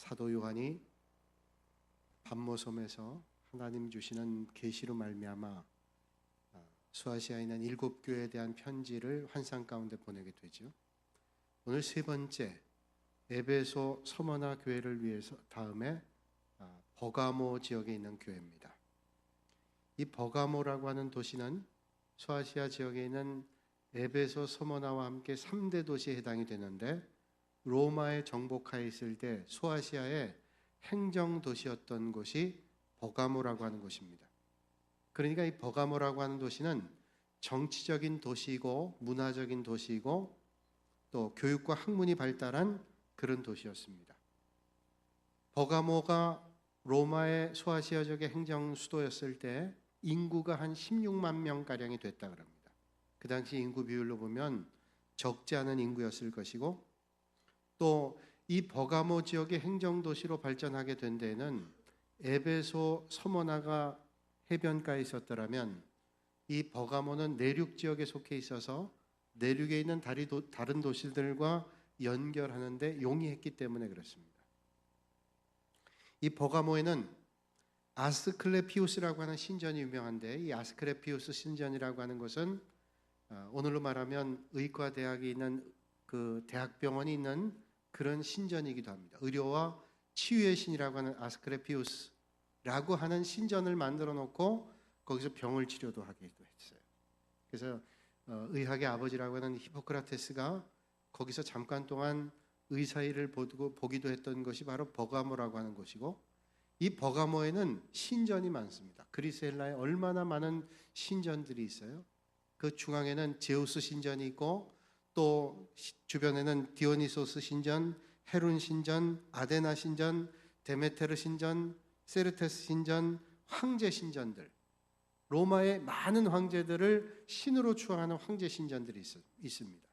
사도 요한이 patmos섬에서 하나님 주시는 계시로 말미암아 수아시아에 있는 7교회에 대한 편지를 환상 가운데 보내게 되죠. 오늘 세 번째 에베소 서머나 교회를 위해서 다음에 버가모 지역에 있는 교회입니다. 이 버가모라고 하는 도시는 수아시아 지역에 있는 에베소 서머나와 함께 3대 도시에 해당이 되는데, 로마의 정복하에 있을 때 수아시아의 행정 도시였던 곳이 버가모라고 하는 곳입니다. 그러니까 이 버가모라고 하는 도시는 정치적인 도시이고 문화적인 도시이고 또 교육과 학문이 발달한 그런 도시였습니다. 버가모가 로마의 수아시아 지역의 행정 수도였을 때 인구가 한 16만 명가량이 됐다 그럽니다. 그 당시 인구 비율로 보면 적지 않은 인구였을 것이고, 또 이 버가모 지역의 행정도시로 발전하게 된 데에는 에베소 서머나가 해변가에 있었더라면 이 버가모는 내륙 지역에 속해 있어서 내륙에 있는 다른 도시들과 연결하는 데 용이했기 때문에 그렇습니다. 이 버가모에는 아스클레피우스라고 하는 신전이 유명한데, 이 아스클레피우스 신전이라고 하는 것은 오늘로 말하면 의과대학이 있는 그 대학병원이 있는 그런 신전이기도 합니다. 의료와 치유의 신이라고 하는 아스클레피우스라고 하는 신전을 만들어 놓고 거기서 병을 치료도 하기도 했어요. 그래서 의학의 아버지라고 하는 히포크라테스가 거기서 잠깐 동안 의사 일을 보기도 했던 것이 바로 버가모라고 하는 곳이고, 이 버가모에는 신전이 많습니다. 그리스 헬라에 얼마나 많은 신전들이 있어요. 그 중앙에는 제우스 신전이 있고, 또 주변에는 디오니소스 신전, 헤론 신전, 아데나 신전, 데메테르 신전, 세르테스 신전, 황제 신전들, 로마의 많은 황제들을 신으로 추앙하는 황제 신전들이 있습니다.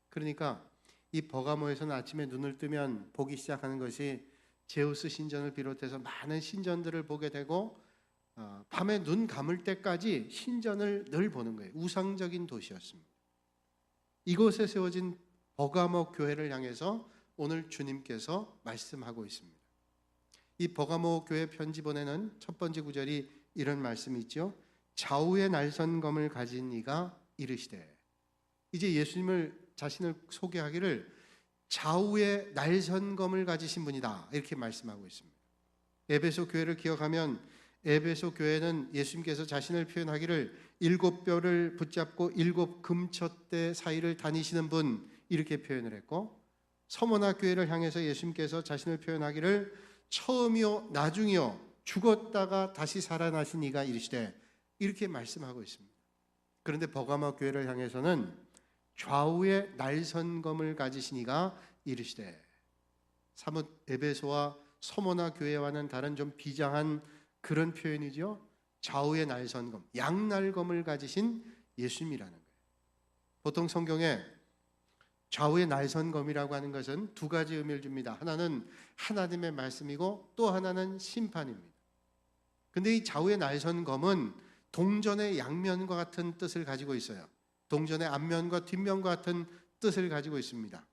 그러니까 이 버가모에서는 아침에 눈을 뜨면 보기 시작하는 것이 제우스 신전을 비롯해서 많은 신전들을 보게 되고, 밤에 눈 감을 때까지 신전을 늘 보는 거예요. 우상적인 도시였습니다. 이곳에 세워진 버가모 교회를 향해서 오늘 주님께서 말씀하고 있습니다. 이 버가모 교회 편지본에는 첫 번째 구절이 이런 말씀이 있죠. 좌우의 날선검을 가진 이가 이르시되, 이제 예수님을 자신을 소개하기를 좌우의 날선검을 가지신 분이다 이렇게 말씀하고 있습니다. 에베소 교회를 기억하면 에베소 교회는 예수님께서 자신을 표현하기를 7뼈를 붙잡고 7 금촛대 사이를 다니시는 분 이렇게 표현을 했고, 서머나 교회를 향해서 예수님께서 자신을 표현하기를 처음이요 나중이요 죽었다가 다시 살아나신 이가 이르시되 이렇게 말씀하고 있습니다. 그런데 버가모 교회를 향해서는 좌우의 날선검을 가지신 이가 이르시되, 사뭇 에베소와 서머나 교회와는 다른 좀 비장한 그런 표현이죠. 좌우의 날선검, 양날검을 가지신 예수님이라는 거예요. 보통 성경에 좌우의 날선검이라고 하는 것은 두 가지 의미를 줍니다. 하나는 하나님의 말씀이고 또 하나는 심판입니다. 근데 이 좌우의 날선검은 동전의 양면과 같은 뜻을 가지고 있어요. 동전의 앞면과 뒷면과 같은 뜻을 가지고 있습니다.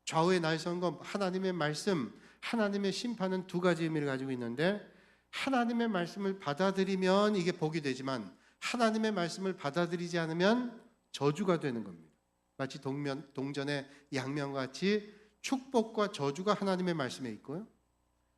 좌우의 날선검, 하나님의 말씀, 하나님의 심판은 두 가지 의미를 가지고 있는데, 하나님의 말씀을 받아들이면 이게 복이 되지만 하나님의 말씀을 받아들이지 않으면 저주가 되는 겁니다. 마치 동전의 양면과 같이 축복과 저주가 하나님의 말씀에 있고요,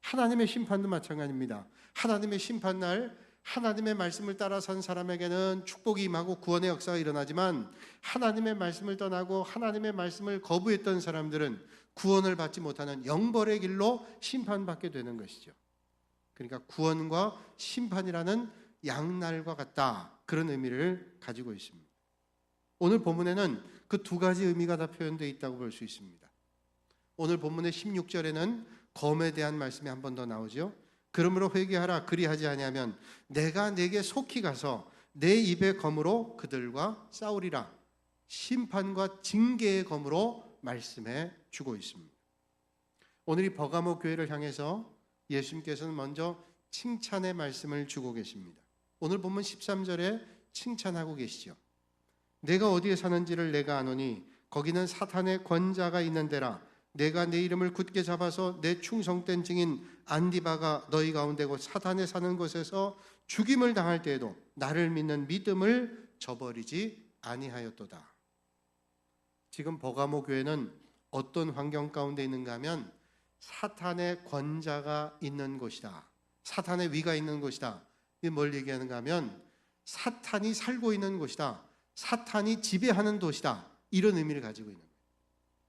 하나님의 심판도 마찬가지입니다. 하나님의 심판날 하나님의 말씀을 따라 산 사람에게는 축복이 임하고 구원의 역사가 일어나지만, 하나님의 말씀을 떠나고 하나님의 말씀을 거부했던 사람들은 구원을 받지 못하는 영벌의 길로 심판받게 되는 것이죠. 그러니까 구원과 심판이라는 양날과 같다, 그런 의미를 가지고 있습니다. 오늘 본문에는 그 두 가지 의미가 다 표현되어 있다고 볼 수 있습니다. 오늘 본문의 16절에는 검에 대한 말씀이 한 번 더 나오죠. 그러므로 회개하라, 그리하지 아니하면 내가 네게 속히 가서 내 입의 검으로 그들과 싸우리라, 심판과 징계의 검으로 말씀해 주고 있습니다. 오늘 이 버가모 교회를 향해서 예수님께서는 먼저 칭찬의 말씀을 주고 계십니다. 오늘 본문 13절에 칭찬하고 계시죠. 내가 어디에 사는지를 내가 아노니 거기는 사탄의 권자가 있는 데라, 내가 내 이름을 굳게 잡아서 내 충성된 증인 안디바가 너희 가운데고 사탄에 사는 곳에서 죽임을 당할 때에도 나를 믿는 믿음을 저버리지 아니하였도다. 지금 버가모 교회는 어떤 환경 가운데 있는가 하면 사탄의 권자가 있는 곳이다. 사탄의 위가 있는 곳이다. 이게 뭘 얘기하는가 하면 사탄이 살고 있는 곳이다. 사탄이 지배하는 도시다. 이런 의미를 가지고 있는 거예요.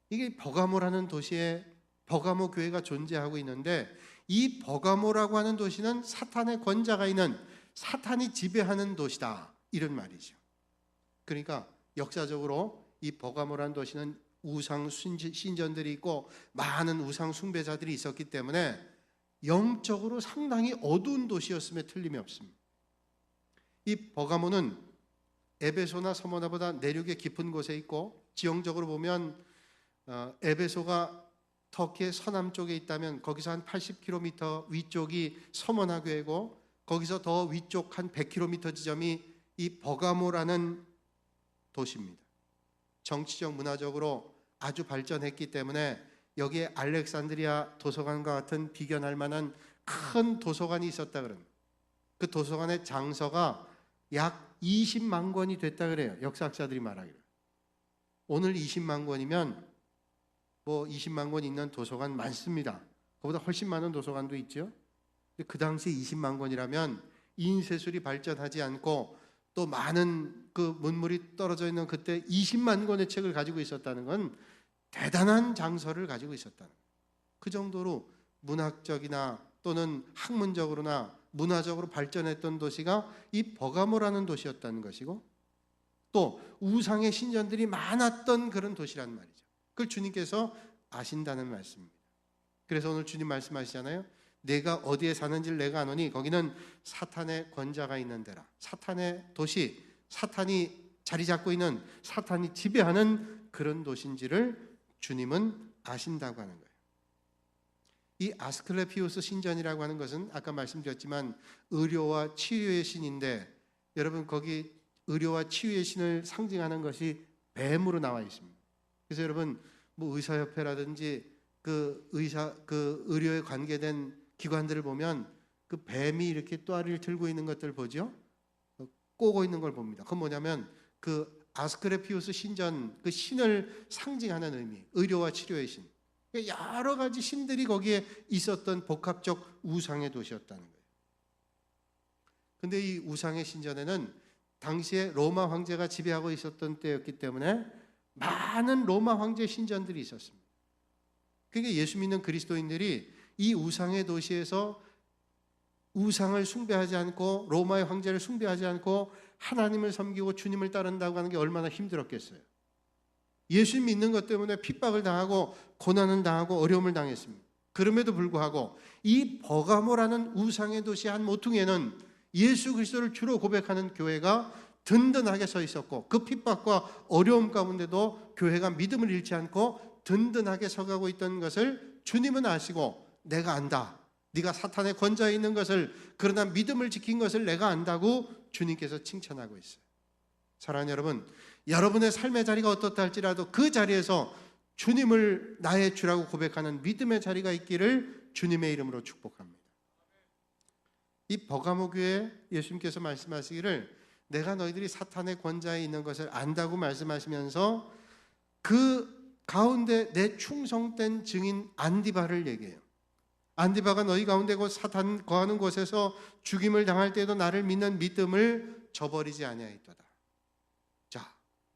이게 버가모라는 도시에 버가모 교회가 존재하고 있는데, 이 버가모라고 하는 도시는 사탄의 권자가 있는, 사탄이 지배하는 도시다. 이런 말이죠. 그러니까 역사적으로 이 버가모라는 도시는 우상 신전들이 있고 많은 우상 숭배자들이 있었기 때문에 영적으로 상당히 어두운 도시였음에 틀림이 없습니다. 이 버가모는 에베소나 서머나보다 내륙의 깊은 곳에 있고, 지형적으로 보면 에베소가 터키의 서남쪽에 있다면 거기서 한 80km 위쪽이 서머나 교회고, 거기서 더 위쪽 한 100km 지점이 이 버가모라는 도시입니다. 정치적 문화적으로 아주 발전했기 때문에 여기에 알렉산드리아 도서관과 같은 비견할 만한 큰 도서관이 있었다 그럽니다. 그 도서관의 장서가 약 20만 권이 됐다 그래요. 역사학자들이 말하기를. 오늘 20만 권이면 뭐 20만 권 있는 도서관 많습니다. 그보다 훨씬 많은 도서관도 있죠. 그 당시 20만 권이라면 인쇄술이 발전하지 않고 또 많은 그 문물이 떨어져 있는 그때 20만 권의 책을 가지고 있었다는 건 대단한 장서를 가지고 있었다는 거예요. 그 정도로 문학적이나 또는 학문적으로나 문화적으로 발전했던 도시가 이 버가모라는 도시였다는 것이고, 또 우상의 신전들이 많았던 그런 도시란 말이죠. 그걸 주님께서 아신다는 말씀입니다. 그래서 오늘 주님 말씀하시잖아요. 내가 어디에 사는지를 내가 아노니 거기는 사탄의 권자가 있는 데라. 사탄의 도시, 사탄이 자리 잡고 있는, 사탄이 지배하는 그런 도시인지를 주님은 아신다고 하는 거예요. 이 아스클레피우스 신전이라고 하는 것은 아까 말씀드렸지만 의료와 치유의 신인데, 여러분 거기 의료와 치유의 신을 상징하는 것이 뱀으로 나와 있습니다. 그래서 여러분 뭐 의사협회라든지 그 의료에 관계된 기관들을 보면 그 뱀이 이렇게 또아리를 들고 있는 것들 보죠? 꼬고 있는 걸 봅니다. 그건 뭐냐면 그 아스클레피우스 신전, 그 신을 상징하는 의미, 의료와 치료의 신. 여러 가지 신들이 거기에 있었던 복합적 우상의 도시였다는 거예요. 근데 이 우상의 신전에는 당시에 로마 황제가 지배하고 있었던 때였기 때문에 많은 로마 황제 신전들이 있었습니다. 그러니까 예수 믿는 그리스도인들이 이 우상의 도시에서 우상을 숭배하지 않고 로마의 황제를 숭배하지 않고 하나님을 섬기고 주님을 따른다고 하는 게 얼마나 힘들었겠어요. 예수 믿는 것 때문에 핍박을 당하고 고난을 당하고 어려움을 당했습니다. 그럼에도 불구하고 이 버가모라는 우상의 도시 한 모퉁이에는 예수 그리스도를 주로 고백하는 교회가 든든하게 서 있었고, 그 핍박과 어려움 가운데도 교회가 믿음을 잃지 않고 든든하게 서가고 있던 것을 주님은 아시고, 내가 안다, 네가 사탄의 권좌에 있는 것을, 그러나 믿음을 지킨 것을 내가 안다고 주님께서 칭찬하고 있어요. 사랑하는 여러분, 여러분의 삶의 자리가 어떻다 할지라도 그 자리에서 주님을 나의 주라고 고백하는 믿음의 자리가 있기를 주님의 이름으로 축복합니다. 이 버가모 교회에 예수님께서 말씀하시기를 내가 너희들이 사탄의 권좌에 있는 것을 안다고 말씀하시면서 그 가운데 내 충성된 증인 안디바를 얘기해요. 안디바가 너희 가운데 곧 사탄 거하는 곳에서 죽임을 당할 때에도 나를 믿는 믿음을 저버리지 아니하였도다. 자,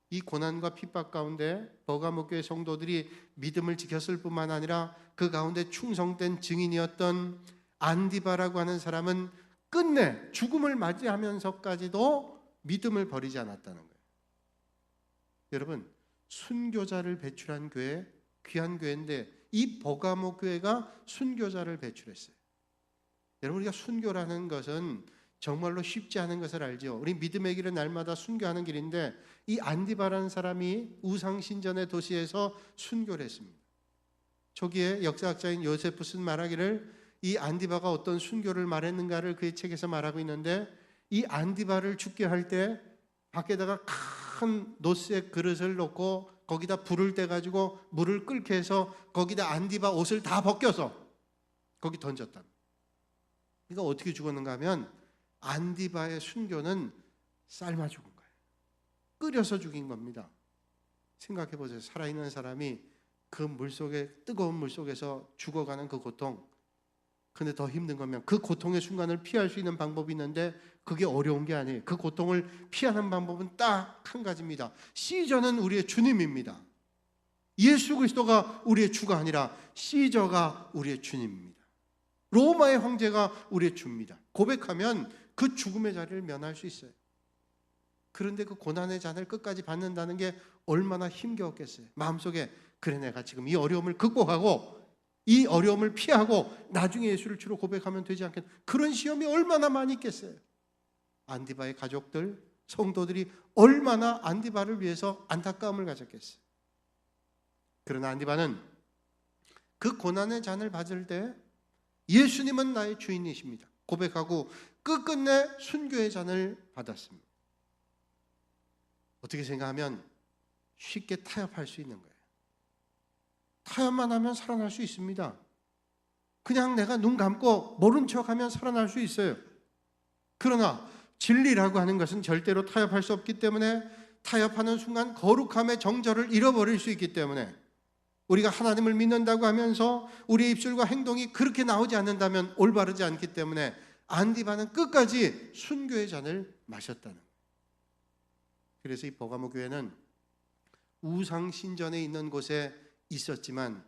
이 고난과 핍박 가운데 버가모 교회 성도들이 믿음을 지켰을 뿐만 아니라 그 가운데 충성된 증인이었던 안디바라고 하는 사람은 끝내 죽음을 맞이하면서까지도 믿음을 버리지 않았다는 거예요. 여러분, 순교자를 배출한 교회, 귀한 교회인데 이 버가모 교회가 순교자를 배출했어요. 여러분, 우리가 순교라는 것은 정말로 쉽지 않은 것을 알죠. 우리 믿음의 길은 날마다 순교하는 길인데 이 안디바라는 사람이 우상신전의 도시에서 순교를 했습니다. 초기에 역사학자인 요세푸스는 말하기를 이 안디바가 어떤 순교를 말했는가를 그의 책에서 말하고 있는데, 이 안디바를 죽게 할 때 밖에다가 큰 노스의 그릇을 놓고 거기다 불을 떼가지고 물을 끓게 해서 거기다 안디바 옷을 다 벗겨서 거기 던졌다. 그러니까 어떻게 죽었는가 하면 안디바의 순교는 삶아 죽은 거예요. 끓여서 죽인 겁니다. 생각해 보세요. 살아있는 사람이 그 물속에, 뜨거운 물속에서 죽어가는 그 고통. 근데 더 힘든 거면 그 고통의 순간을 피할 수 있는 방법이 있는데 그게 어려운 게 아니에요. 그 고통을 피하는 방법은 딱 한 가지입니다. 시저는 우리의 주님입니다. 예수 그리스도가 우리의 주가 아니라 시저가 우리의 주님입니다. 로마의 황제가 우리의 주입니다. 고백하면 그 죽음의 자리를 면할 수 있어요. 그런데 그 고난의 잔을 끝까지 받는다는 게 얼마나 힘겨웠겠어요. 마음속에 그래, 내가 지금 이 어려움을 극복하고 이 어려움을 피하고 나중에 예수를 주로 고백하면 되지 않겠나. 그런 시험이 얼마나 많이 있겠어요. 안디바의 가족들, 성도들이 얼마나 안디바를 위해서 안타까움을 가졌겠어요. 그러나 안디바는 그 고난의 잔을 받을 때 예수님은 나의 주인이십니다 고백하고 끝끝내 순교의 잔을 받았습니다. 어떻게 생각하면 쉽게 타협할 수 있는 거예요. 타협만 하면 살아날 수 있습니다. 그냥 내가 눈 감고 모른 척하면 살아날 수 있어요. 그러나 진리라고 하는 것은 절대로 타협할 수 없기 때문에 타협하는 순간 거룩함의 정절을 잃어버릴 수 있기 때문에 우리가 하나님을 믿는다고 하면서 우리의 입술과 행동이 그렇게 나오지 않는다면 올바르지 않기 때문에 안디바는 끝까지 순교의 잔을 마셨다는 거예요. 그래서 이 버가모 교회는 우상 신전에 있는 곳에 있었지만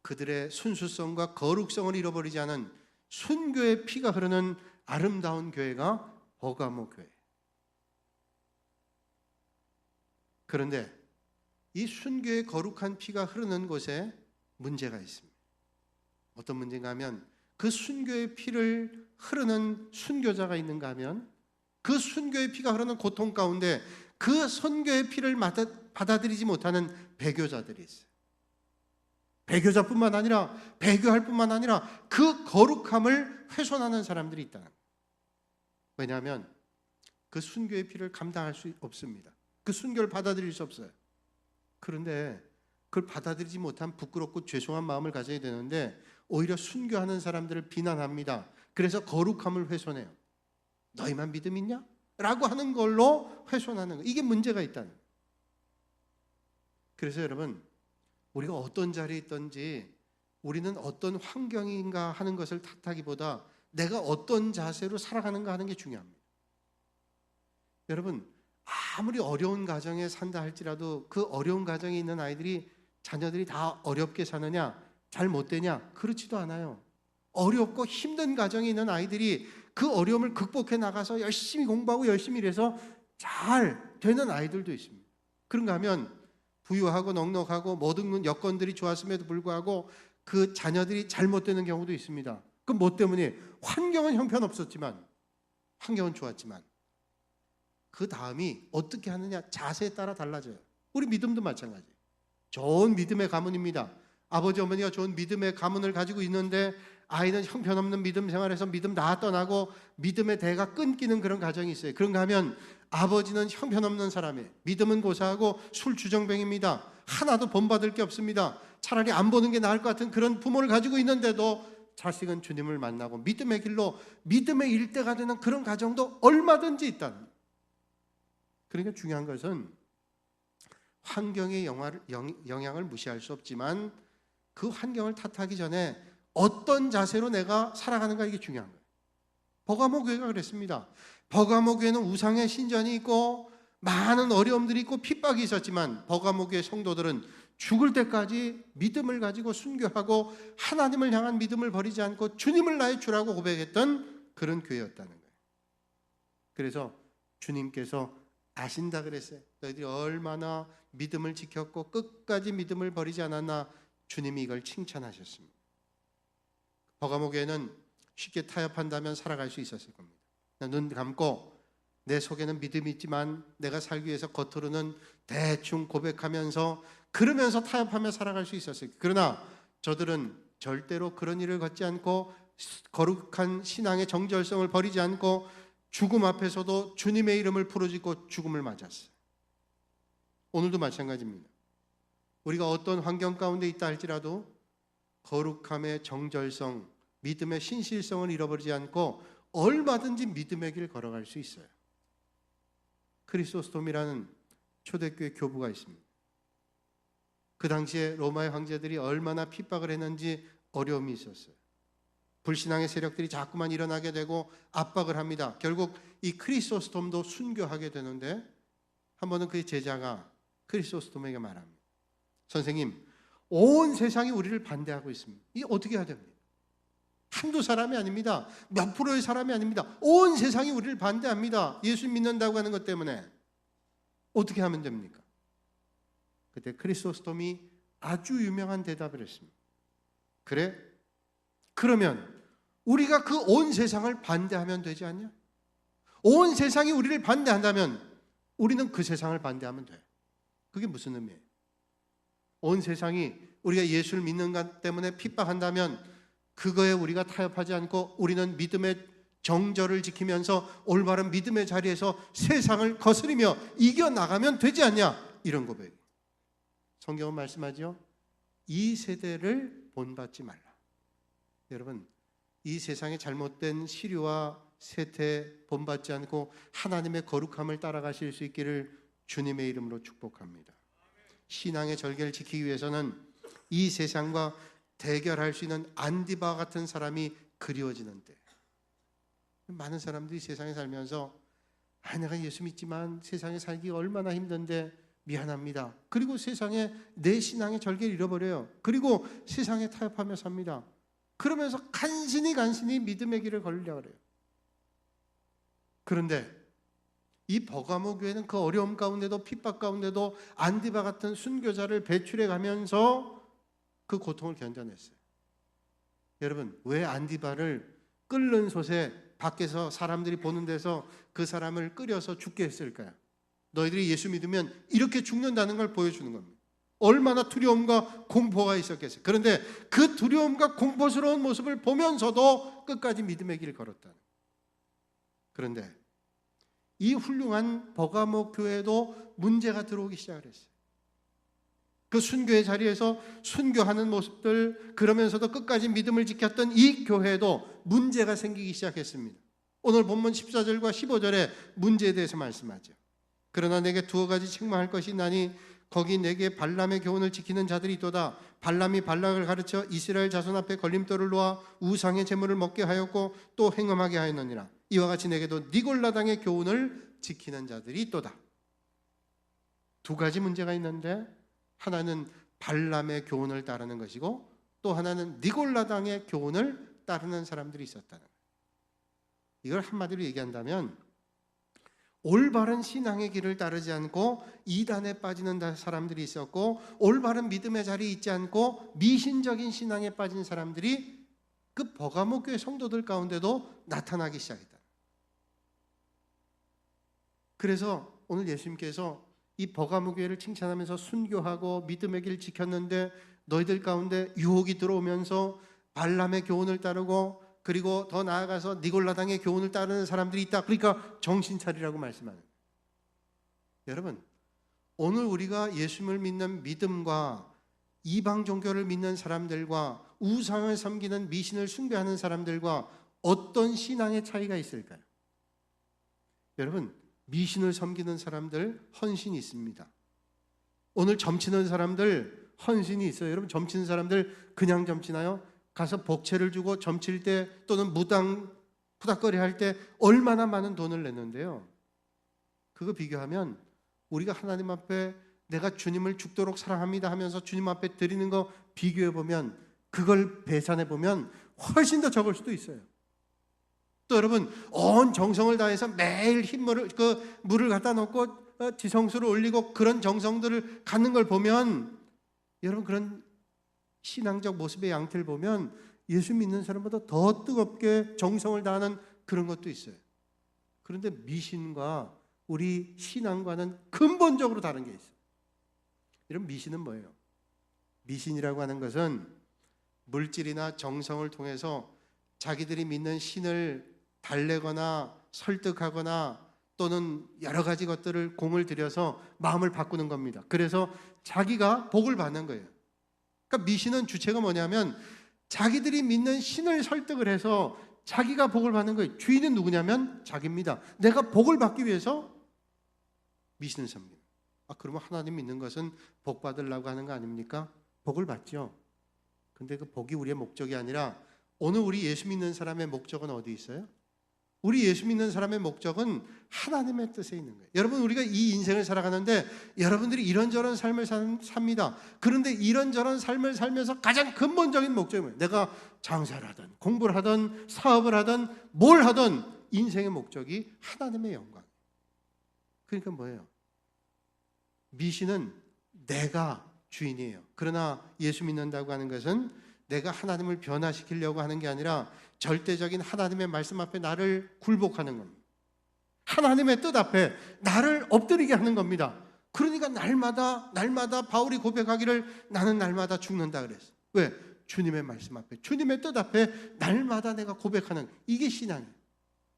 그들의 순수성과 거룩성을 잃어버리지 않은 순교의 피가 흐르는 아름다운 교회가 버가모 교회. 그런데 이 순교의 거룩한 피가 흐르는 곳에 문제가 있습니다. 어떤 문제인가 하면 그 순교의 피를 흐르는 순교자가 있는가 하면 그 순교의 피가 흐르는 고통 가운데 그 선교의 피를 받아들이지 못하는 배교자들이 있어요. 배교자뿐만 아니라 배교할 뿐만 아니라 그 거룩함을 훼손하는 사람들이 있다. 왜냐하면 그 순교의 피를 감당할 수 없습니다. 그 순교를 받아들일 수 없어요. 그런데 그걸 받아들이지 못한 부끄럽고 죄송한 마음을 가져야 되는데 오히려 순교하는 사람들을 비난합니다. 그래서 거룩함을 훼손해요. 너희만 믿음 있냐? 라고 하는 걸로 훼손하는 거예요. 이게 문제가 있다는 거예요. 그래서 여러분, 우리가 어떤 자리에 있든지 우리는 어떤 환경인가 하는 것을 탓하기보다 내가 어떤 자세로 살아가는가 하는 게 중요합니다. 여러분, 아무리 어려운 가정에 산다 할지라도 그 어려운 가정에 있는 아이들이, 자녀들이 다 어렵게 사느냐, 잘 못 되냐? 그렇지도 않아요. 어렵고 힘든 가정에 있는 아이들이 그 어려움을 극복해 나가서 열심히 공부하고 열심히 일해서 잘 되는 아이들도 있습니다. 그런가 하면 부유하고 넉넉하고 모든 여건들이 좋았음에도 불구하고 그 자녀들이 잘못되는 경우도 있습니다. 그 뭐 때문에? 환경은 형편없었지만, 환경은 좋았지만 그 다음이 어떻게 하느냐, 자세에 따라 달라져요. 우리 믿음도 마찬가지. 좋은 믿음의 가문입니다. 아버지 어머니가 좋은 믿음의 가문을 가지고 있는데 아이는 형편없는 믿음 생활에서 믿음 다 떠나고 믿음의 대가 끊기는 그런 가정이 있어요. 그런가 하면 아버지는 형편없는 사람이에요. 믿음은 고사하고 술 주정뱅입니다. 하나도 본받을 게 없습니다. 차라리 안 보는 게 나을 것 같은 그런 부모를 가지고 있는데도 자식은 주님을 만나고 믿음의 길로 믿음의 일대가 되는 그런 가정도 얼마든지 있다는 거예요. 그러니까 중요한 것은 환경의 영향을 무시할 수 없지만 그 환경을 탓하기 전에 어떤 자세로 내가 살아가는가, 이게 중요한 거예요. 버가모 교회가 그랬습니다. 버가모 교회는 우상의 신전이 있고 많은 어려움들이 있고 핍박이 있었지만 버가모 교회 성도들은 죽을 때까지 믿음을 가지고 순교하고 하나님을 향한 믿음을 버리지 않고 주님을 나의 주라고 고백했던 그런 교회였다는 거예요. 그래서 주님께서 아신다 그랬어요. 너희들이 얼마나 믿음을 지켰고 끝까지 믿음을 버리지 않았나, 주님이 이걸 칭찬하셨습니다. 버가모 교회는 쉽게 타협한다면 살아갈 수 있었을 겁니다. 눈 감고 내 속에는 믿음이 있지만 내가 살기 위해서 겉으로는 대충 고백하면서 그러면서 타협하며 살아갈 수 있었어요. 그러나 저들은 절대로 그런 일을 걷지 않고 거룩한 신앙의 정절성을 버리지 않고 죽음 앞에서도 주님의 이름을 부르짖고 죽음을 맞았어요. 오늘도 마찬가지입니다. 우리가 어떤 환경 가운데 있다 할지라도 거룩함의 정절성, 믿음의 신실성을 잃어버리지 않고 얼마든지 믿음의 길 걸어갈 수 있어요. 크리소스톰이라는 초대교회 교부가 있습니다. 그 당시에 로마의 황제들이 얼마나 핍박을 했는지 어려움이 있었어요. 불신앙의 세력들이 자꾸만 일어나게 되고 압박을 합니다. 결국 이 크리소스톰도 순교하게 되는데 한 번은 그의 제자가 크리소스톰에게 말합니다. 선생님, 온 세상이 우리를 반대하고 있습니다. 이 어떻게 해야 됩니까? 한두 사람이 아닙니다. 몇 프로의 사람이 아닙니다. 온 세상이 우리를 반대합니다. 예수 믿는다고 하는 것 때문에. 어떻게 하면 됩니까? 그때 크리소스톰이 아주 유명한 대답을 했습니다. 그래? 그러면 우리가 그 온 세상을 반대하면 되지 않냐? 온 세상이 우리를 반대한다면 우리는 그 세상을 반대하면 돼. 그게 무슨 의미예요? 온 세상이 우리가 예수를 믿는 것 때문에 핍박한다면 그거에 우리가 타협하지 않고 우리는 믿음의 정절을 지키면서 올바른 믿음의 자리에서 세상을 거스리며 이겨나가면 되지 않냐? 이런 고백. 성경은 말씀하죠. 이 세대를 본받지 말라. 여러분, 이 세상의 잘못된 시류와 세태 본받지 않고 하나님의 거룩함을 따라가실 수 있기를 주님의 이름으로 축복합니다. 신앙의 절개를 지키기 위해서는 이 세상과 대결할 수 있는 안디바 같은 사람이 그리워지는 때, 많은 사람들이 세상에 살면서 내가 예수 믿지만 세상에 살기 얼마나 힘든데 미안합니다. 그리고 세상에 내 신앙의 절개를 잃어버려요. 그리고 세상에 타협하며 삽니다. 그러면서 간신히 믿음의 길을 걸으려고 그래요. 그런데 이 버가모 교회는 그 어려움 가운데도 핍박 가운데도 안디바 같은 순교자를 배출해 가면서 그 고통을 견뎌냈어요. 여러분, 왜 안디바를 끓는 솥에 밖에서 사람들이 보는 데서 그 사람을 끓여서 죽게 했을까요? 너희들이 예수 믿으면 이렇게 죽는다는 걸 보여주는 겁니다. 얼마나 두려움과 공포가 있었겠어요. 그런데 그 두려움과 공포스러운 모습을 보면서도 끝까지 믿음의 길을 걸었다는. 그런데 이 훌륭한 버가모 교회도 문제가 들어오기 시작을 했어요. 그 순교의 자리에서 순교하는 모습들, 그러면서도 끝까지 믿음을 지켰던 이 교회도 문제가 생기기 시작했습니다. 오늘 본문 14절과 15절에 문제에 대해서 말씀하죠. 그러나 내게 두어 가지 책망할 것이 있나니 거기 내게 발람의 교훈을 지키는 자들이 있도다. 발람이 발락을 가르쳐 이스라엘 자손 앞에 걸림돌을 놓아 우상의 제물을 먹게 하였고 또 행음하게 하였느니라. 이와 같이 내게도 니골라당의 교훈을 지키는 자들이 있도다. 두 가지 문제가 있는데 하나는 발람의 교훈을 따르는 것이고 또 하나는 니골라당의 교훈을 따르는 사람들이 있었다는 거예요. 이걸 한마디로 얘기한다면 올바른 신앙의 길을 따르지 않고 이단에 빠지는 사람들이 있었고 올바른 믿음의 자리에 있지 않고 미신적인 신앙에 빠진 사람들이 그 버가모 교회 성도들 가운데도 나타나기 시작했다. 그래서 오늘 예수님께서 이 버가모 교회를 칭찬하면서 순교하고 믿음의 길을 지켰는데 너희들 가운데 유혹이 들어오면서 발람의 교훈을 따르고 그리고 더 나아가서 니골라당의 교훈을 따르는 사람들이 있다. 그러니까 정신 차리라고 말씀하는 거예요. 여러분, 오늘 우리가 예수님을 믿는 믿음과 이방 종교를 믿는 사람들과 우상을 섬기는 미신을 숭배하는 사람들과 어떤 신앙의 차이가 있을까요? 여러분, 미신을 섬기는 사람들 헌신이 있습니다. 오늘 점치는 사람들 헌신이 있어요. 여러분, 점치는 사람들 그냥 점치나요? 가서 복채를 주고 점칠 때 또는 무당 푸닥거리 할 때 얼마나 많은 돈을 냈는데요. 그거 비교하면 우리가 하나님 앞에 내가 주님을 죽도록 사랑합니다 하면서 주님 앞에 드리는 거 비교해 보면 그걸 계산해 보면 훨씬 더 적을 수도 있어요. 또 여러분, 온 정성을 다해서 매일 흰물을 물을 갖다 놓고 지성수를 올리고 그런 정성들을 갖는 걸 보면 여러분 그런 신앙적 모습의 양태를 보면 예수 믿는 사람보다 더 뜨겁게 정성을 다하는 그런 것도 있어요. 그런데 미신과 우리 신앙과는 근본적으로 다른 게 있어요. 이런 미신은 뭐예요? 미신이라고 하는 것은 물질이나 정성을 통해서 자기들이 믿는 신을 달래거나 설득하거나 또는 여러 가지 것들을 공을 들여서 마음을 바꾸는 겁니다. 그래서 자기가 복을 받는 거예요. 그러니까 미신은 주체가 뭐냐면 자기들이 믿는 신을 설득을 해서 자기가 복을 받는 거예요. 주인은 누구냐면 자기입니다. 내가 복을 받기 위해서 미신을 섭니다. 그러면 하나님 믿는 것은 복 받으려고 하는 거 아닙니까? 복을 받죠. 근데 그 복이 우리의 목적이 아니라 오늘 우리 예수 믿는 사람의 목적은 어디 있어요? 우리 예수 믿는 사람의 목적은 하나님의 뜻에 있는 거예요. 여러분, 우리가 이 인생을 살아가는데 여러분들이 이런저런 삶을 삽니다. 그런데 이런저런 삶을 살면서 가장 근본적인 목적이 뭐예요? 내가 장사를 하든 공부를 하든 사업을 하든 뭘 하든 인생의 목적이 하나님의 영광. 그러니까 뭐예요? 미신은 내가 주인이에요. 그러나 예수 믿는다고 하는 것은 내가 하나님을 변화시키려고 하는 게 아니라 절대적인 하나님의 말씀 앞에 나를 굴복하는 겁니다. 하나님의 뜻 앞에 나를 엎드리게 하는 겁니다. 그러니까 날마다 바울이 고백하기를 나는 날마다 죽는다 그랬어요. 왜? 주님의 말씀 앞에, 주님의 뜻 앞에 날마다 내가 고백하는, 이게 신앙이에요.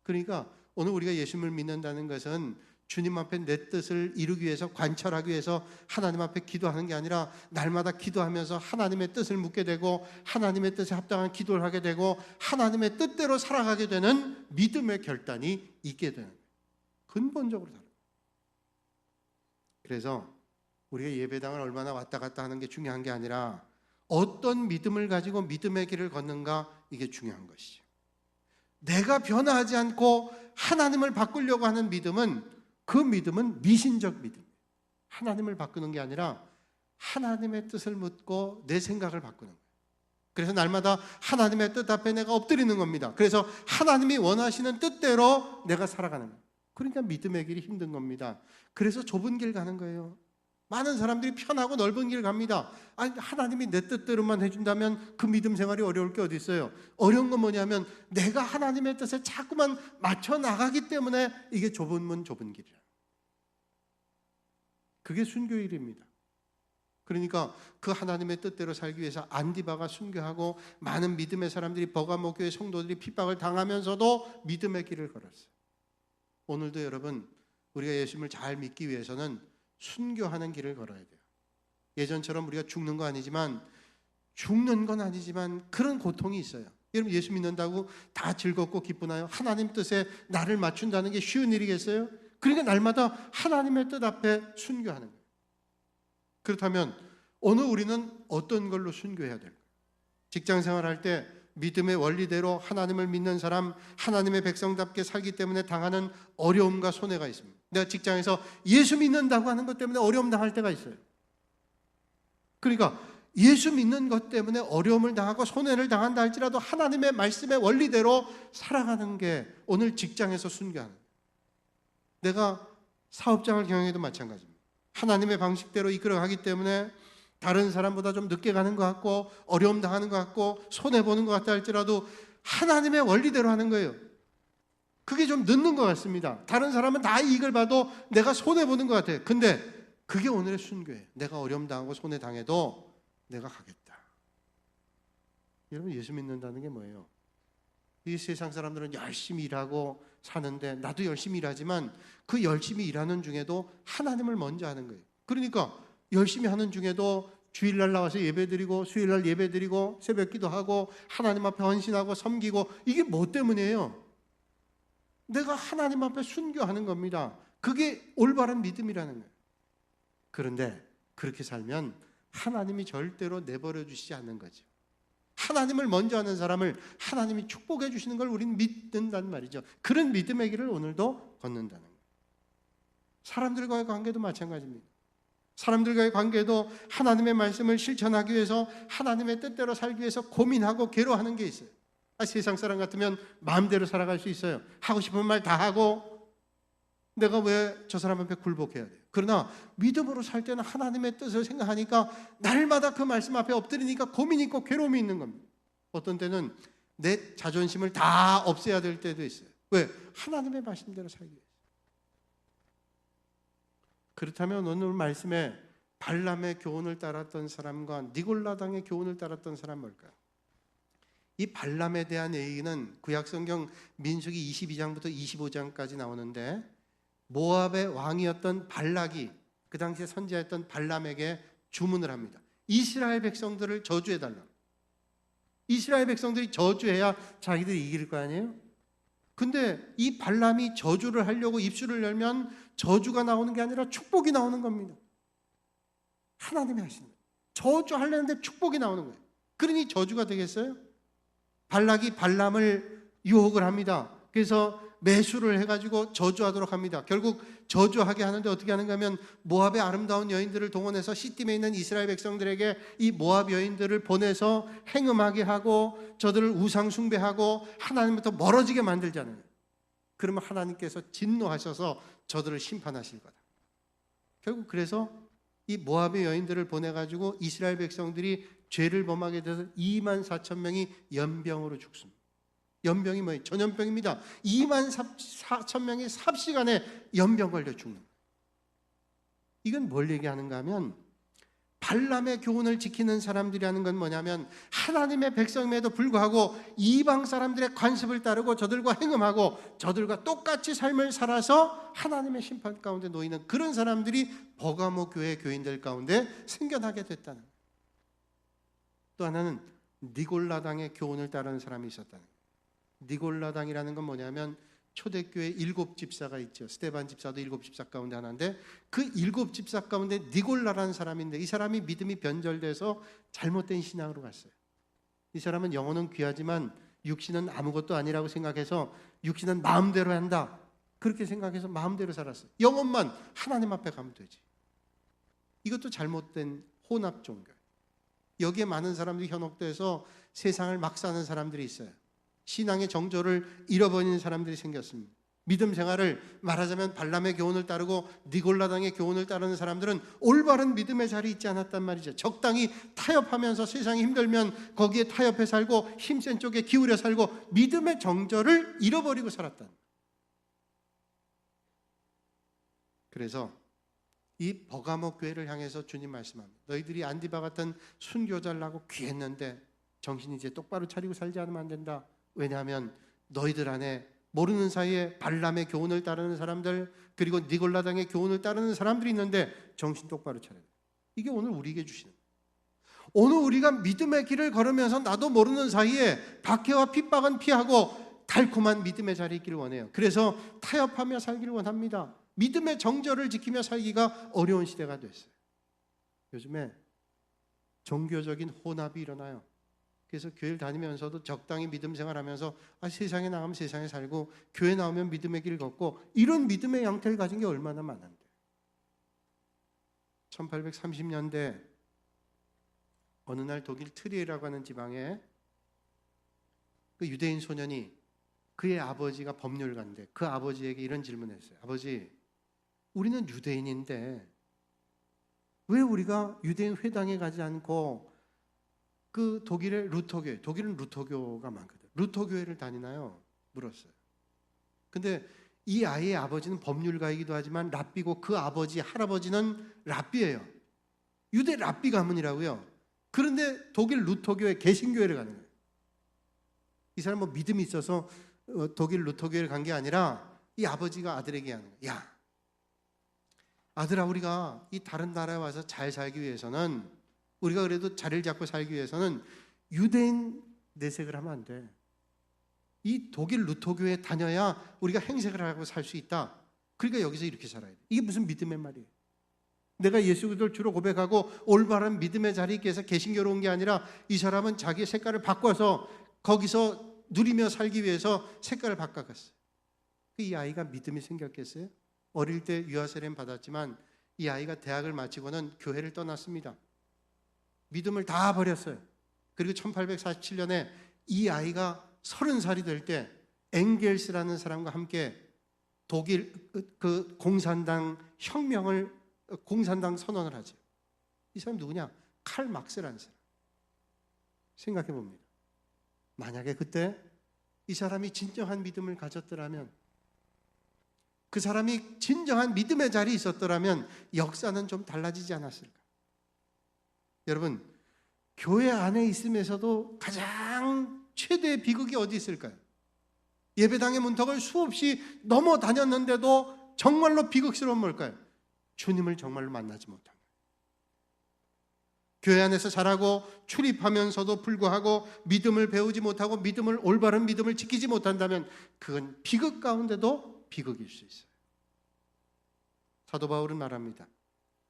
그러니까 오늘 우리가 예수님을 믿는다는 것은 주님 앞에 내 뜻을 이루기 위해서, 관철하기 위해서 하나님 앞에 기도하는 게 아니라 날마다 기도하면서 하나님의 뜻을 묻게 되고 하나님의 뜻에 합당한 기도를 하게 되고 하나님의 뜻대로 살아가게 되는 믿음의 결단이 있게 되는 거예요. 근본적으로 다른 거예요. 그래서 우리가 예배당을 얼마나 왔다 갔다 하는 게 중요한 게 아니라 어떤 믿음을 가지고 믿음의 길을 걷는가, 이게 중요한 것이죠. 내가 변화하지 않고 하나님을 바꾸려고 하는 믿음은, 그 믿음은 미신적 믿음이에요. 하나님을 바꾸는 게 아니라 하나님의 뜻을 묻고 내 생각을 바꾸는 거예요. 그래서 날마다 하나님의 뜻 앞에 내가 엎드리는 겁니다. 그래서 하나님이 원하시는 뜻대로 내가 살아가는 거예요. 그러니까 믿음의 길이 힘든 겁니다. 그래서 좁은 길 가는 거예요. 많은 사람들이 편하고 넓은 길 갑니다. 아니, 하나님이 내 뜻대로만 해준다면 그 믿음 생활이 어려울 게 어디 있어요? 어려운 건 뭐냐면 내가 하나님의 뜻에 자꾸만 맞춰 나가기 때문에 이게 좁은 문 좁은 길이라. 그게 순교일입니다. 그러니까 그 하나님의 뜻대로 살기 위해서 안디바가 순교하고 많은 믿음의 사람들이, 버가모교회 성도들이 핍박을 당하면서도 믿음의 길을 걸었어요. 오늘도 여러분, 우리가 예수님을 잘 믿기 위해서는 순교하는 길을 걸어야 돼요. 예전처럼 우리가 죽는 건 아니지만 그런 고통이 있어요. 여러분, 예수 믿는다고 다 즐겁고 기쁘나요? 하나님 뜻에 나를 맞춘다는 게 쉬운 일이겠어요? 그러니까 날마다 하나님의 뜻 앞에 순교하는 거예요. 그렇다면 오늘 우리는 어떤 걸로 순교해야 될까요? 직장 생활할 때 믿음의 원리대로 하나님을 믿는 사람, 하나님의 백성답게 살기 때문에 당하는 어려움과 손해가 있습니다. 내가 직장에서 예수 믿는다고 하는 것 때문에 어려움 당할 때가 있어요. 그러니까 예수 믿는 것 때문에 어려움을 당하고 손해를 당한다 할지라도 하나님의 말씀의 원리대로 살아가는 게 오늘 직장에서 순교하는 거예요. 내가 사업장을 경영해도 마찬가지입니다. 하나님의 방식대로 이끌어가기 때문에 다른 사람보다 좀 늦게 가는 것 같고 어려움 당하는 것 같고 손해보는 것 같다 할지라도 하나님의 원리대로 하는 거예요. 그게 좀 늦는 것 같습니다. 다른 사람은 다 이익을 봐도 내가 손해보는 것 같아요. 근데 그게 오늘의 순교예요. 내가 어려움 당하고 손해 당해도 내가 가겠다. 여러분, 예수 믿는다는 게 뭐예요? 이 세상 사람들은 열심히 일하고 사는데 나도 열심히 일하지만 그 열심히 일하는 중에도 하나님을 먼저 하는 거예요. 그러니까 열심히 하는 중에도 주일날 나와서 예배드리고 수요일날 예배드리고 새벽기도 하고 하나님 앞에 헌신하고 섬기고, 이게 뭐 때문이에요? 내가 하나님 앞에 순교하는 겁니다. 그게 올바른 믿음이라는 거예요. 그런데 그렇게 살면 하나님이 절대로 내버려 주시지 않는 거죠. 하나님을 먼저 하는 사람을 하나님이 축복해 주시는 걸 우리는 믿는다는 말이죠. 그런 믿음의 길을 오늘도 걷는다는 거예요. 사람들과의 관계도 마찬가지입니다. 사람들과의 관계도 하나님의 말씀을 실천하기 위해서, 하나님의 뜻대로 살기 위해서 고민하고 괴로워하는 게 있어요. 세상 사람 같으면 마음대로 살아갈 수 있어요. 하고 싶은 말 다 하고 내가 왜 저 사람 앞에 굴복해야 돼요? 그러나 믿음으로 살 때는 하나님의 뜻을 생각하니까 날마다 그 말씀 앞에 엎드리니까 고민이 있고 괴로움이 있는 겁니다. 어떤 때는 내 자존심을 다 없애야 될 때도 있어요. 왜? 하나님의 말씀대로 살기 위해서. 그렇다면 오늘 말씀에 발람의 교훈을 따랐던 사람과 니골라당의 교훈을 따랐던 사람 뭘까요? 이 발람에 대한 얘기는 구약성경 민수기 22장부터 25장까지 나오는데 모압의 왕이었던 발락이 그 당시에 선지자였던 발람에게 주문을 합니다. 이스라엘 백성들을 저주해달라. 이스라엘 백성들이 저주해야 자기들이 이길 거 아니에요? 근데 이 발람이 저주를 하려고 입술을 열면 저주가 나오는 게 아니라 축복이 나오는 겁니다. 하나님이 하시는 거예요. 저주하려는데 축복이 나오는 거예요. 그러니 저주가 되겠어요? 발락이 발람을 유혹을 합니다. 그래서 매수를 해가지고 저주하도록 합니다. 결국 저주하게 하는데 어떻게 하는가 하면 모압의 아름다운 여인들을 동원해서 시딤에 있는 이스라엘 백성들에게 이 모압 여인들을 보내서 행음하게 하고 저들을 우상 숭배하고 하나님부터 멀어지게 만들자는 거예요. 그러면 하나님께서 진노하셔서 저들을 심판하실 거다. 결국 그래서 이 모압의 여인들을 보내가지고 이스라엘 백성들이 죄를 범하게 돼서 24,000명이 연병으로 죽습니다. 연병이 뭐예요? 전염병입니다. 24,000명이 삽시간에 연병 걸려 죽는 거예요. 이건 뭘 얘기하는가 하면 발람의 교훈을 지키는 사람들이라는 건 뭐냐면 하나님의 백성임에도 불구하고 이방 사람들의 관습을 따르고 저들과 행음하고 저들과 똑같이 삶을 살아서 하나님의 심판 가운데 놓이는 그런 사람들이 버가모 교회 교인들 가운데 생겨나게 됐다는 거예요. 또 하나는 니골라당의 교훈을 따르는 사람이 있었다는 거예요. 니골라당이라는 건 뭐냐면 초대교회 7집사가 있죠. 스데반 집사도 7집사 가운데 하나인데 그 7집사 가운데 니골라라는 사람인데 이 사람이 믿음이 변절돼서 잘못된 신앙으로 갔어요. 이 사람은 영혼은 귀하지만 육신은 아무것도 아니라고 생각해서 육신은 마음대로 한다. 그렇게 생각해서 마음대로 살았어요. 영혼만 하나님 앞에 가면 되지. 이것도 잘못된 혼합 종교. 여기에 많은 사람들이 현혹돼서 세상을 막 사는 사람들이 있어요. 신앙의 정조를 잃어버리는 사람들이 생겼습니다. 믿음 생활을 말하자면 발람의 교훈을 따르고 니골라당의 교훈을 따르는 사람들은 올바른 믿음의 자리에 있지 않았단 말이죠. 적당히 타협하면서 세상이 힘들면 거기에 타협해 살고 힘센 쪽에 기울여 살고 믿음의 정조를 잃어버리고 살았다. 그래서 이 버가모 교회를 향해서 주님 말씀합니다. 너희들이 안디바 같은 순교자를 하고 귀했는데 정신이 이제 똑바로 차리고 살지 않으면 안 된다. 왜냐하면 너희들 안에 모르는 사이에 발람의 교훈을 따르는 사람들 그리고 니골라당의 교훈을 따르는 사람들이 있는데 정신 똑바로 차려야 돼. 이게 오늘 우리에게 주시는 거예요. 오늘 우리가 믿음의 길을 걸으면서 나도 모르는 사이에 박해와 핍박은 피하고 달콤한 믿음의 자리에 있기를 원해요. 그래서 타협하며 살기를 원합니다. 믿음의 정절을 지키며 살기가 어려운 시대가 됐어요. 요즘에 종교적인 혼합이 일어나요. 그래서 교회를 다니면서도 적당히 믿음 생활하면서 세상에 나가면 세상에 살고 교회 나오면 믿음의 길을 걷고 이런 믿음의 양태를 가진 게 얼마나 많은데 1830년대 어느 날 독일 트리에라고 하는 지방에 그 유대인 소년이 그의 아버지가 법률가인데 그 아버지에게 이런 질문을 했어요. 아버지, 우리는 유대인인데 왜 우리가 유대인 회당에 가지 않고 그 독일의 루터교회, 독일은 루터교가 많거든. 루터교회를 다니나요? 물었어요. 근데 이 아이의 아버지는 법률가이기도 하지만 랍비고 그 아버지, 할아버지는 랍비예요. 유대 랍비 가문이라고요. 그런데 독일 루터교회, 개신교회를 가는 거예요. 이 사람 뭐 믿음이 있어서 독일 루터교회를 간 게 아니라 이 아버지가 아들에게 하는 거예요. 야, 아들아, 우리가 이 다른 나라에 와서 잘 살기 위해서는 우리가 그래도 자리를 잡고 살기 위해서는 유대인 내색을 하면 안 돼. 이 독일 루터교회에 다녀야 우리가 행색을 하고 살 수 있다. 그러니까 여기서 이렇게 살아야 돼. 이게 무슨 믿음의 말이에요. 내가 예수 그리스도를 주로 고백하고 올바른 믿음의 자리에 있기 위해서 개신교로 온 게 아니라 이 사람은 자기의 색깔을 바꿔서 거기서 누리며 살기 위해서 색깔을 바꿔갔어요. 이 아이가 믿음이 생겼겠어요? 어릴 때 유아세례 받았지만 이 아이가 대학을 마치고는 교회를 떠났습니다. 믿음을 다 버렸어요. 그리고 1847년에 이 아이가 30살이 될 때 엥겔스라는 사람과 함께 독일 그 공산당 혁명을 공산당 선언을 하죠. 이 사람 누구냐? 칼 막스라는 사람. 생각해 봅니다. 만약에 그때 이 사람이 진정한 믿음을 가졌더라면, 그 사람이 진정한 믿음의 자리에 있었더라면 역사는 좀 달라지지 않았을까? 여러분, 교회 안에 있으면서도 가장 최대의 비극이 어디 있을까요? 예배당의 문턱을 수없이 넘어 다녔는데도 정말로 비극스러운 뭘까요? 주님을 정말로 만나지 못합니다. 교회 안에서 자라고 출입하면서도 불구하고 믿음을 배우지 못하고 올바른 믿음을 지키지 못한다면 그건 비극 가운데도 비극일 수 있어요. 사도 바울은 말합니다.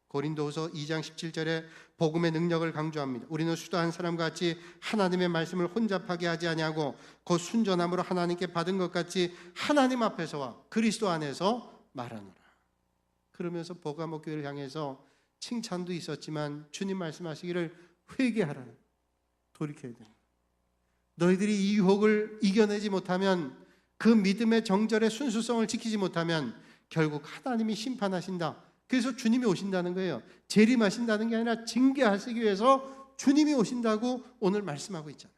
고린도후서 2장 17절에 복음의 능력을 강조합니다. 우리는 수도한 사람과 같이 하나님의 말씀을 혼잡하게 하지 아니하고 곧 순전함으로 하나님께 받은 것 같이 하나님 앞에서와 그리스도 안에서 말하노라. 그러면서 버가모 교회를 향해서 칭찬도 있었지만 주님 말씀하시기를 회개하라, 돌이켜야 된다. 너희들이 이 유혹을 이겨내지 못하면, 그 믿음의 정절의 순수성을 지키지 못하면 결국 하나님이 심판하신다. 그래서 주님이 오신다는 거예요. 재림하신다는 게 아니라 징계하시기 위해서 주님이 오신다고 오늘 말씀하고 있잖아요.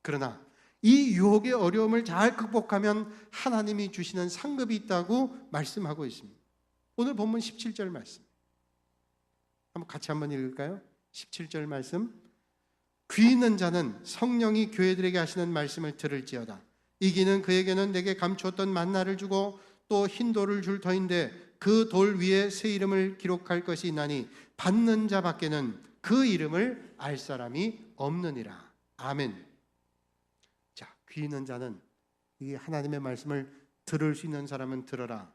그러나 이 유혹의 어려움을 잘 극복하면 하나님이 주시는 상급이 있다고 말씀하고 있습니다. 오늘 본문 17절 말씀 같이 한번 읽을까요? 17절 말씀. 귀 있는 자는 성령이 교회들에게 하시는 말씀을 들을지어다. 이기는 그에게는 내게 감추었던 만나를 주고 또 흰 돌을 줄 터인데 그 돌 위에 새 이름을 기록할 것이 있나니 받는 자 밖에는 그 이름을 알 사람이 없느니라. 아멘. 자, 귀 있는 자는, 이 하나님의 말씀을 들을 수 있는 사람은 들어라.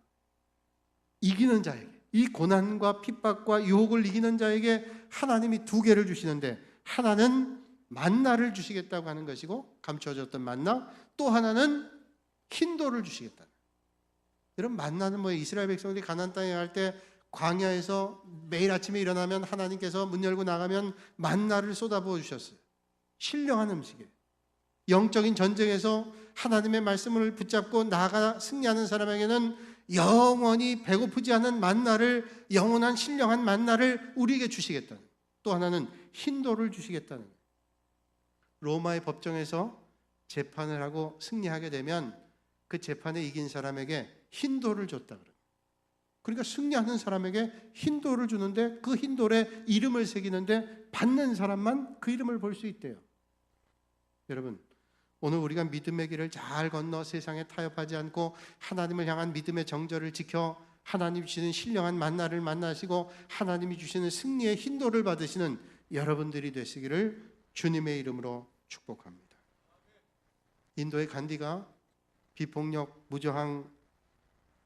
이기는 자에게, 이 고난과 핍박과 유혹을 이기는 자에게 하나님이 두 개를 주시는데, 하나는 만나를 주시겠다고 하는 것이고, 감춰졌던 만나, 또 하나는 흰 돌을 주시겠다. 여러분, 만나는 뭐예요? 이스라엘 백성들이 가나안 땅에 갈 때 광야에서 매일 아침에 일어나면 하나님께서 문 열고 나가면 만나를 쏟아부어 주셨어요. 신령한 음식이에요. 영적인 전쟁에서 하나님의 말씀을 붙잡고 나아가 승리하는 사람에게는 영원히 배고프지 않은 만나를, 영원한 신령한 만나를 우리에게 주시겠다는, 또 하나는 흰돌을 주시겠다는. 로마의 법정에서 재판을 하고 승리하게 되면 그 재판에 이긴 사람에게 흰돌을 줬다 그래요. 그러니까 승리하는 사람에게 흰돌을 주는데, 그 흰돌에 이름을 새기는데 받는 사람만 그 이름을 볼 수 있대요. 여러분, 오늘 우리가 믿음의 길을 잘 건너 세상에 타협하지 않고 하나님을 향한 믿음의 정절을 지켜 하나님이 주시는 신령한 만나를 만나시고 하나님이 주시는 승리의 흰돌을 받으시는 여러분들이 되시기를 주님의 이름으로 축복합니다. 인도의 간디가 비폭력 무저항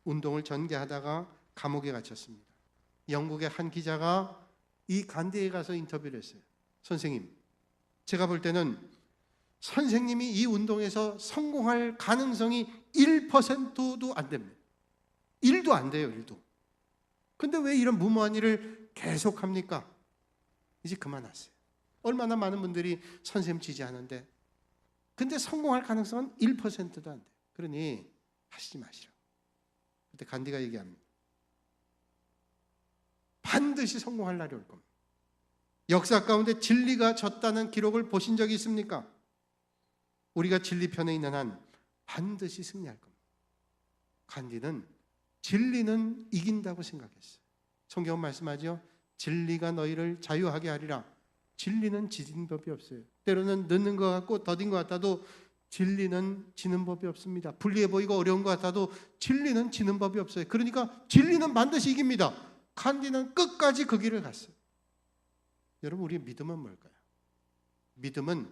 운동을 전개하다가 감옥에 갇혔습니다. 영국의 한 기자가 이 간디에 가서 인터뷰를 했어요. 선생님, 제가 볼 때는 선생님이 이 운동에서 성공할 가능성이 1%도 안 됩니다. 1도 안 돼요, 1도. 근데 왜 이런 무모한 일을 계속합니까? 이제 그만하세요. 얼마나 많은 분들이 선생님 지지하는데, 근데 성공할 가능성은 1%도 안 돼요. 그러니 하시지 마시라고. 그때 간디가 얘기합니다. 반드시 성공할 날이 올 겁니다. 역사 가운데 진리가 졌다는 기록을 보신 적이 있습니까? 우리가 진리 편에 있는 한 반드시 승리할 겁니다. 간디는 진리는 이긴다고 생각했어요. 성경은 말씀하죠. 진리가 너희를 자유하게 하리라. 진리는 지진 법이 없어요. 때로는 늦는 것 같고 더딘 것 같아도 진리는 지는 법이 없습니다. 불리해 보이고 어려운 것 같아도 진리는 지는 법이 없어요. 그러니까 진리는 반드시 이깁니다. 간디는 끝까지 그 길을 갔어요. 여러분, 우리의 믿음은 뭘까요? 믿음은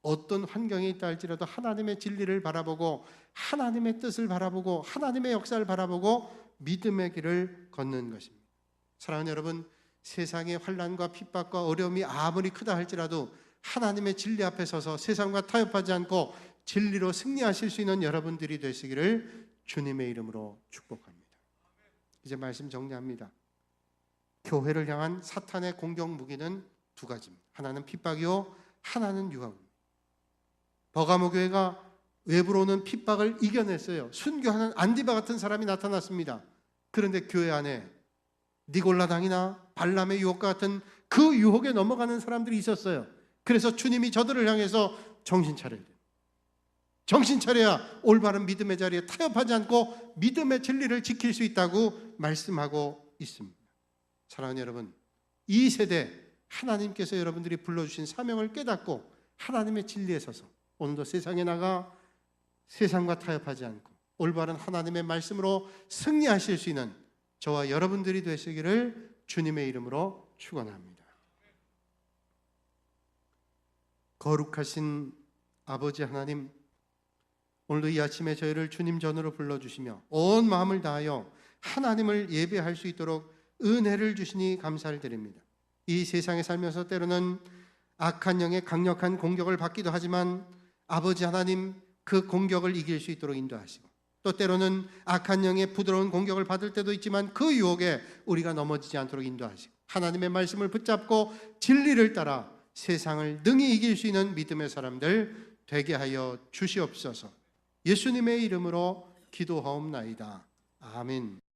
어떤 환경에 있다 할지라도 하나님의 진리를 바라보고 하나님의 뜻을 바라보고 하나님의 역사를 바라보고 믿음의 길을 걷는 것입니다. 사랑하는 여러분, 세상의 환난과 핍박과 어려움이 아무리 크다 할지라도 하나님의 진리 앞에 서서 세상과 타협하지 않고 진리로 승리하실 수 있는 여러분들이 되시기를 주님의 이름으로 축복합니다. 이제 말씀 정리합니다. 교회를 향한 사탄의 공격 무기는 두 가지입니다. 하나는 핍박이요, 하나는 유혹입니다. 버가모 교회가 외부로 오는 핍박을 이겨냈어요. 순교하는 안디바 같은 사람이 나타났습니다. 그런데 교회 안에 니골라당이나 발람의 유혹과 같은 그 유혹에 넘어가는 사람들이 있었어요. 그래서 주님이 저들을 향해서 정신 차려야 돼요. 정신 차려야 올바른 믿음의 자리에 타협하지 않고 믿음의 진리를 지킬 수 있다고 말씀하고 있습니다. 사랑하는 여러분, 이 세대 하나님께서 여러분들이 불러주신 사명을 깨닫고 하나님의 진리에 서서 오늘도 세상에 나가 세상과 타협하지 않고 올바른 하나님의 말씀으로 승리하실 수 있는 저와 여러분들이 되시기를 주님의 이름으로 축원합니다. 거룩하신 아버지 하나님, 오늘도 이 아침에 저희를 주님 전으로 불러주시며 온 마음을 다하여 하나님을 예배할 수 있도록 은혜를 주시니 감사를 드립니다. 이 세상에 살면서 때로는 악한 영의 강력한 공격을 받기도 하지만 아버지 하나님, 그 공격을 이길 수 있도록 인도하시고, 또 때로는 악한 영의 부드러운 공격을 받을 때도 있지만 그 유혹에 우리가 넘어지지 않도록 인도하시고, 하나님의 말씀을 붙잡고 진리를 따라 세상을 능히 이길 수 있는 믿음의 사람들 되게 하여 주시옵소서. 예수님의 이름으로 기도하옵나이다. 아멘.